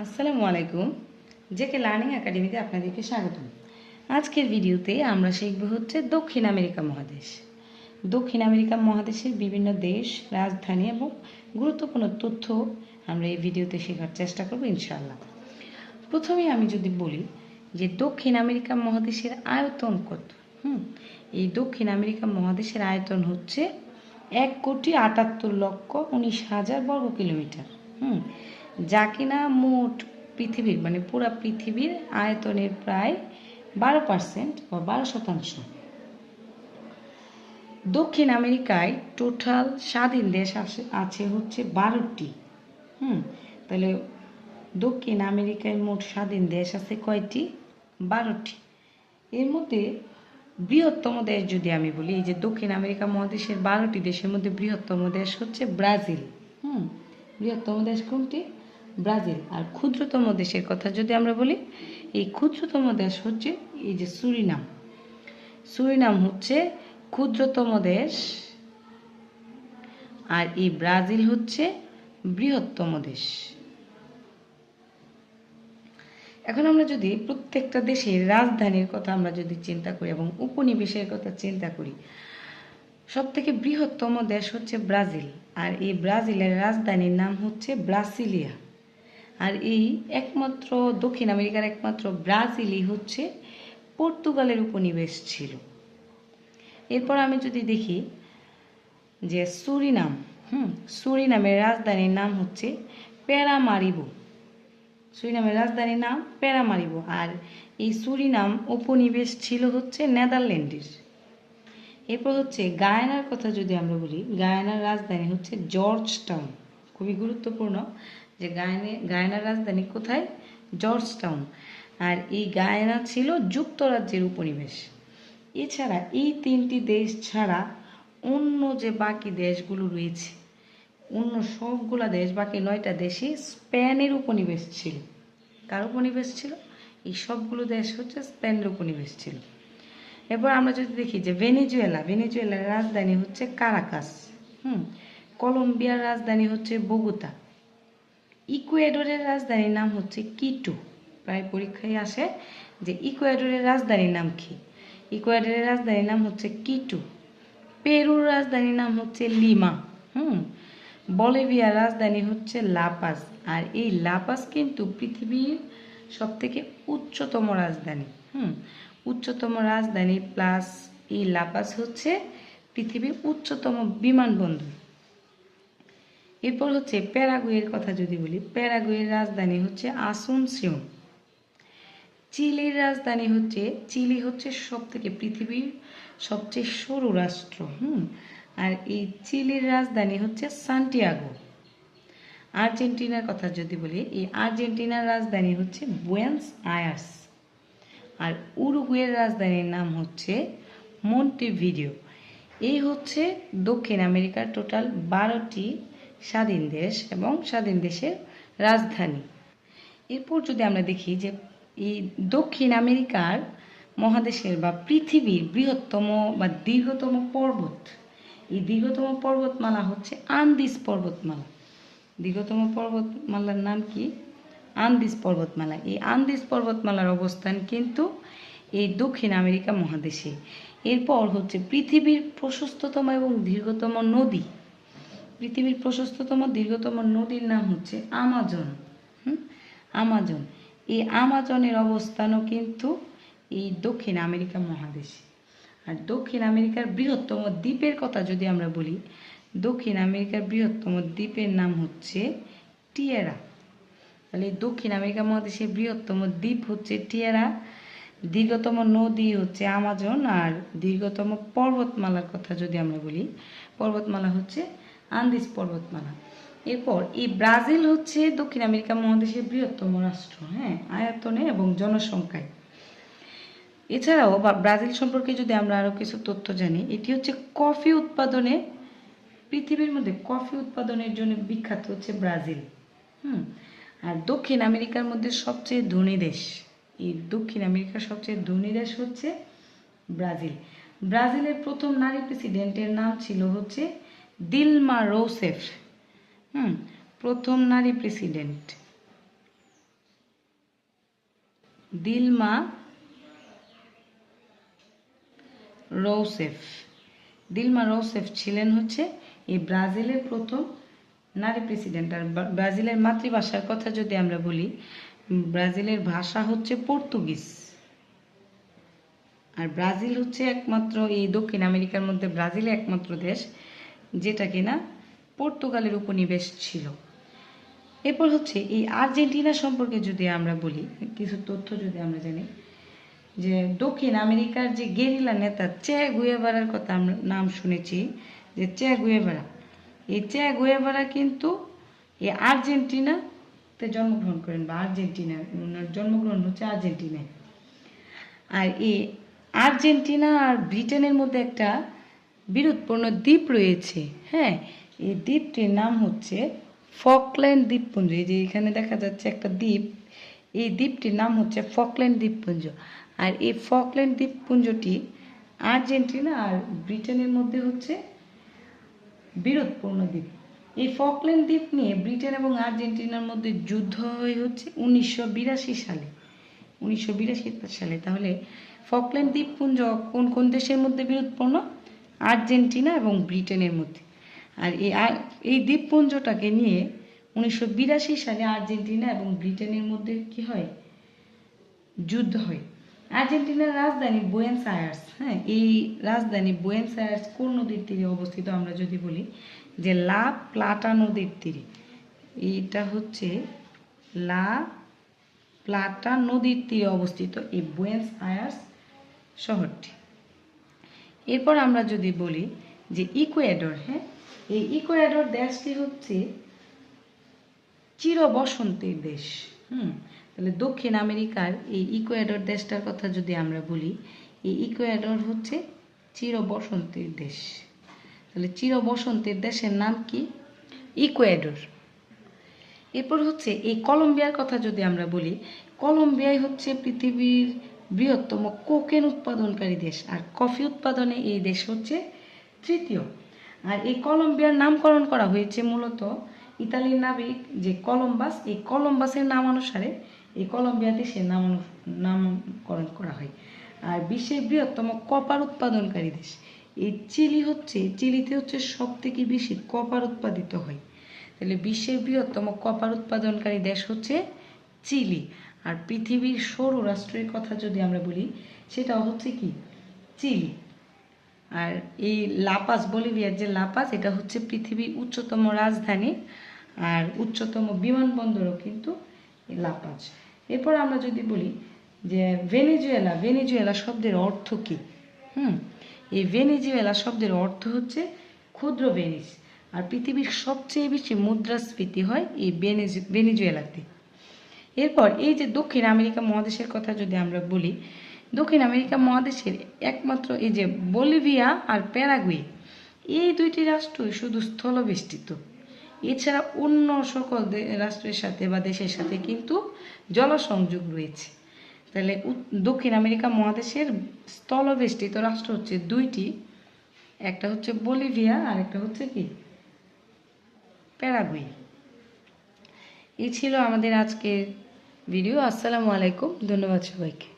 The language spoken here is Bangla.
আসসালামু আলাইকুম। জেকে লার্নিং একাডেমিতে আপনাদেরকে স্বাগতম। আজকের ভিডিওতে আমরা শিখব হচ্ছে দক্ষিণ আমেরিকা মহাদেশ। দক্ষিণ আমেরিকা মহাদেশের বিভিন্ন দেশ, রাজধানী এবং গুরুত্বপূর্ণ তথ্য আমরা এই ভিডিওতে শেখার চেষ্টা করব ইনশাআল্লাহ। প্রথমে আমি যদি বলি যে দক্ষিণ আমেরিকা মহাদেশের আয়তন কত। এই দক্ষিণ আমেরিকা মহাদেশের আয়তন হচ্ছে 1,78,19,000 বর্গ কিলোমিটার। যা কিনা মোট পৃথিবীর মানে পুরো পৃথিবীর আয়তনের প্রায় 12% বা 12%। দক্ষিণ আমেরিকায় টোটাল স্বাধীন দেশ আছে হচ্ছে 12টি। তাহলে দক্ষিণ আমেরিকায় মোট স্বাধীন দেশ আছে কয়টি? 12টি। এর মধ্যে বৃহত্তম দেশ যদি আমি বলি, এই যে দক্ষিণ আমেরিকা মহাদেশের 12টি দেশের মধ্যে বৃহত্তম দেশ হচ্ছে ব্রাজিল। বৃহত্তম দেশ কোনটি? ব্রাজিল। আর ক্ষুদ্রতম দেশের কথা যদি আমরা বলি, এই ক্ষুদ্রতম দেশ হচ্ছে এই যে সুরিনাম। সুরিনাম হচ্ছে ক্ষুদ্রতম দেশ, আর এই ব্রাজিল হচ্ছে বৃহত্তম দেশ। এখন আমরা যদি প্রত্যেকটা দেশের রাজধানীর কথা আমরা যদি চিন্তা করি এবং উপনিবেশের কথা চিন্তা করি, সবথেকে বৃহত্তম দেশ হচ্ছে ব্রাজিল, আর এই ব্রাজিলের রাজধানীর নাম হচ্ছে ব্রাসিলিয়া। আর এই একমাত্র দক্ষিণ আমেরিকার একমাত্র ব্রাজিলই হচ্ছে পর্তুগালের উপনিবেশ ছিল। এরপর আমি যদি দেখি যে সুরিনাম, সুরিনামের রাজধানীর নাম হচ্ছে প্যারামারিবো। সুরিনামের রাজধানীর নাম প্যারামারিবো। আর এই সুরিনাম উপনিবেশ ছিল হচ্ছে নেদারল্যান্ডের। এরপর হচ্ছে গায়ানার কথা যদি আমরা বলি, গায়ানার রাজধানী হচ্ছে জর্জ টাউন। খুবই গুরুত্বপূর্ণ যে গায়ানার রাজধানী কোথায়? George town. আর এই গায়ানা ছিল যুক্তরাজ্যের উপনিবেশ। এছাড়া এই তিনটি দেশ ছাড়া অন্য যে বাকি দেশগুলো রয়েছে, অন্য সবগুলা দেশ, বাকি 9টা দেশে স্পেনের উপনিবেশ ছিল। কার উপনিবেশ ছিল? এই সবগুলো দেশ হচ্ছে স্পেনের উপনিবেশ ছিল। এরপর আমরা যদি দেখি যে ভেনেজুয়েলার রাজধানী হচ্ছে কারাকাস। কলম্বিয়ার রাজধানী হচ্ছে বগুতা। ইকুয়েডরের রাজধানীর নাম হচ্ছে কিটো। প্রায় পরীক্ষায় আসে যে ইকুয়েডরের রাজধানীর নাম কি? ইকুয়েডরের রাজধানীর নাম হচ্ছে কিটো। পেরুর রাজধানীর নাম হচ্ছে লিমা। বলিভিয়ার রাজধানী হচ্ছে লাপাজ। আর এই লাপাজ কিন্তু পৃথিবীর সবথেকে উচ্চতম রাজধানী। উচ্চতম রাজধানী প্লাস এই লাপাজ হচ্ছে পৃথিবীর উচ্চতম বিমানবন্দর। এরপর হচ্ছে প্যারাগুয়ের কথা যদি বলি, প্যারাগুয়ের রাজধানী হচ্ছে আসুনসিয়ন। চিলি হচ্ছে সবথেকে পৃথিবীর সবচেয়ে সরু রাষ্ট্র। আর এই চিলির রাজধানী হচ্ছে সান্টিয়াগো। আর্জেন্টিনার কথা যদি বলি, এই আর্জেন্টিনার রাজধানী হচ্ছে বুয়েনস আয়ার্স। আর উরুগুয়ের রাজধানীর নাম হচ্ছে মন্টেভিডিও। এই হচ্ছে দক্ষিণ আমেরিকার টোটাল 12টি স্বাধীন দেশ এবং স্বাধীন দেশের রাজধানী। এরপর যদি আমরা দেখি যে এই দক্ষিণ আমেরিকার মহাদেশের বা পৃথিবীর বৃহত্তম বা দীর্ঘতম পর্বত, এই দীর্ঘতম পর্বতমালা হচ্ছে আন্দিজ পর্বতমালা। দীর্ঘতম পর্বতমালার নাম কি? আন্দিজ পর্বতমালা। এই আন্দিজ পর্বতমালার অবস্থান কিন্তু এই দক্ষিণ আমেরিকা মহাদেশে। এরপর হচ্ছে পৃথিবীর প্রশস্ততম এবং দীর্ঘতম নদী। পৃথিবীর প্রশস্ততম দীর্ঘতম নদীর নাম হচ্ছে আমাজন। আমাজন। এই আমাজনের অবস্থানও কিন্তু এই দক্ষিণ আমেরিকা মহাদেশে। আর দক্ষিণ আমেরিকার বৃহত্তম দ্বীপের কথা যদি আমরা বলি, দক্ষিণ আমেরিকার বৃহত্তম দ্বীপের নাম হচ্ছে টিয়েরা। তাহলে দক্ষিণ আমেরিকা মহাদেশের বৃহত্তম দ্বীপ হচ্ছে টিয়েরা, দীর্ঘতম নদী হচ্ছে আমাজন, আর দীর্ঘতম পর্বতমালার কথা যদি আমরা বলি, পর্বতমালা হচ্ছে আন্দিজ পর্বতমালা। এরপর এই ব্রাজিল হচ্ছে দক্ষিণ আমেরিকা মহাদেশের বৃহত্তম রাষ্ট্র, আয়তনে এবং জনসংখ্যায়। এছাড়াও ব্রাজিল সম্পর্কে যদি আমরা আরও কিছু তথ্য জানি, এটি হচ্ছে কফি উৎপাদনে, পৃথিবীর মধ্যে কফি উৎপাদনের জন্য বিখ্যাত হচ্ছে ব্রাজিল। আর দক্ষিণ আমেরিকার মধ্যে সবচেয়ে ধনী দেশ, এই দক্ষিণ আমেরিকার সবচেয়ে ধনী দেশ হচ্ছে ব্রাজিল। ব্রাজিলের প্রথম নারী প্রেসিডেন্টের নাম ছিল হচ্ছে দিলমা রোসেফ। প্রথম নারী প্রেসিডেন্ট। দিলমা রৌসেফ। দিলমা রৌসেফ ছিলেন হচ্ছে এই ব্রাজিলের প্রথম নারী প্রেসিডেন্ট। আর ব্রাজিলের মাতৃভাষার কথা যদি আমরা বলি, ব্রাজিলের ভাষা হচ্ছে পর্তুগিজ। আর ব্রাজিল হচ্ছে একমাত্র এই দক্ষিণ আমেরিকার মধ্যে ব্রাজিল একমাত্র দেশ যেটা কিনা পর্তুগালের উপনিবেশ ছিল। এরপর হচ্ছে এই আর্জেন্টিনা সম্পর্কে যদি আমরা বলি, কিছু তথ্য যদি আমরা জানি, যে দক্ষিণ আমেরিকার যে গেরিলা নেতা চে গুয়েভারার কথা আমরা নাম শুনেছি, যে চে গুয়েভারা, এই চে গুয়েভারা কিন্তু এই আর্জেন্টিনাতে জন্মগ্রহণ করেন, বা আর্জেন্টিনা, ওনার জন্মগ্রহণ হচ্ছে আর্জেন্টিনায়। আর এই আর্জেন্টিনা আর ব্রিটেনের মধ্যে একটা বিরোধপূর্ণ দ্বীপ রয়েছে। হ্যাঁ, এই দ্বীপটির নাম হচ্ছে ফকল্যান্ড দ্বীপপুঞ্জ। এই যে এখানে দেখা যাচ্ছে একটা দ্বীপ, এই দ্বীপটির নাম হচ্ছে ফকল্যান্ড দ্বীপপুঞ্জ। আর এই ফকল্যান্ড দ্বীপপুঞ্জটি আর্জেন্টিনা আর ব্রিটেনের মধ্যে হচ্ছে বিরোধপূর্ণ দ্বীপ। এই ফকল্যান্ড দ্বীপ নিয়ে ব্রিটেন এবং আর্জেন্টিনার মধ্যে যুদ্ধ হয় হচ্ছে 1982 সালে। 1982 সালে। তাহলে ফকল্যান্ড দ্বীপপুঞ্জ কোন কোন দেশের মধ্যে বিরোধপূর্ণ? আর্জেন্টিনা এবং ব্রিটেনের মধ্যে। আর এই দ্বীপপুঞ্জটাকে নিয়ে 1982 সালে আর্জেন্টিনা এবং ব্রিটেনের মধ্যে কি হয়? যুদ্ধ হয়। আর্জেন্টিনার রাজধানী বুয়েনস আয়ার্স। হ্যাঁ, এই রাজধানী বুয়েনস আয়ার্স কোন নদীর তীরে অবস্থিত আমরা যদি বলি, যে লা প্লাটা নদীর তীরে। এইটা হচ্ছে লা প্লাটা নদীর তীরে অবস্থিত এই বুয়েনস আয়ার্স শহরটি। এরপর আমরা যদি বলি যে ইকুয়েডর, হ্যাঁ, এই ইকুয়েডর দেশটি হচ্ছে চির বসন্তের দেশ। তাহলে দক্ষিণ আমেরিকার এই ইকুয়েডর দেশটার কথা যদি আমরা বলি, এই ইকুয়েডর হচ্ছে চির বসন্তের দেশ। তাহলে চির বসন্তের দেশের নাম কি? ইকুয়েডর। এরপর হচ্ছে এই কলম্বিয়ার কথা যদি আমরা বলি, কলম্বিয়াই হচ্ছে পৃথিবীর বৃহত্তম কোকেন উৎপাদনকারী দেশ, আর কফি উৎপাদনে এই দেশ হচ্ছে তৃতীয়। আর এই কলম্বিয়ার নামকরণ করা হয়েছে মূলত ইতালির নাবিক যে কলম্বাস, এই কলম্বাসের নামানুসারে এই কলম্বিয়া দেশের নামকরণ করা হয়। আর বিশ্বের বৃহত্তম কপার উৎপাদনকারী দেশ এই চিলিতে হচ্ছে সব থেকে বেশি কপার উৎপাদিত হয়। তাহলে বিশ্বের বৃহত্তম কপার উৎপাদনকারী দেশ হচ্ছে চিলি। আর পৃথিবীর সৌর রাষ্ট্রের কথা যদি আমরা বলি, সেটা হচ্ছে কি? চিলি। আর এই লাপাজ, বলিভিয়ার যে লাপাজ, এটা হচ্ছে পৃথিবীর উচ্চতম রাজধানী আর উচ্চতম বিমানবন্দরও কিন্তু লাপাজ। এরপর আমরা যদি বলি যে ভেনেজুয়েলা শব্দের অর্থ কি? এই ভেনেজুয়েলা শব্দের অর্থ হচ্ছে ক্ষুদ্র ভেনিস। আর পৃথিবীর সবচেয়ে বেশি মুদ্রাস্ফীতি হয় এই ভেনেজুয়েলাতে। এরপর এই যে দক্ষিণ আমেরিকা মহাদেশের কথা যদি আমরা বলি, দক্ষিণ আমেরিকা মহাদেশের একমাত্র এই যে বলিভিয়া আর প্যারাগুয়ে, এই দুইটি রাষ্ট্রই শুধু স্থলবেষ্টিত। এছাড়া অন্য সকল রাষ্ট্রের সাথে বা দেশের সাথে কিন্তু জলসংযোগ রয়েছে। তাহলে দক্ষিণ আমেরিকা মহাদেশের স্থলবেষ্টিত রাষ্ট্র হচ্ছে দুইটি, একটা হচ্ছে বলিভিয়া আর একটা হচ্ছে কি? প্যারাগুয়ে। এই ছিল আমাদের আজকের ভিডিও। আসসালামু আলাইকুম, ধন্যবাদ সবাইকে।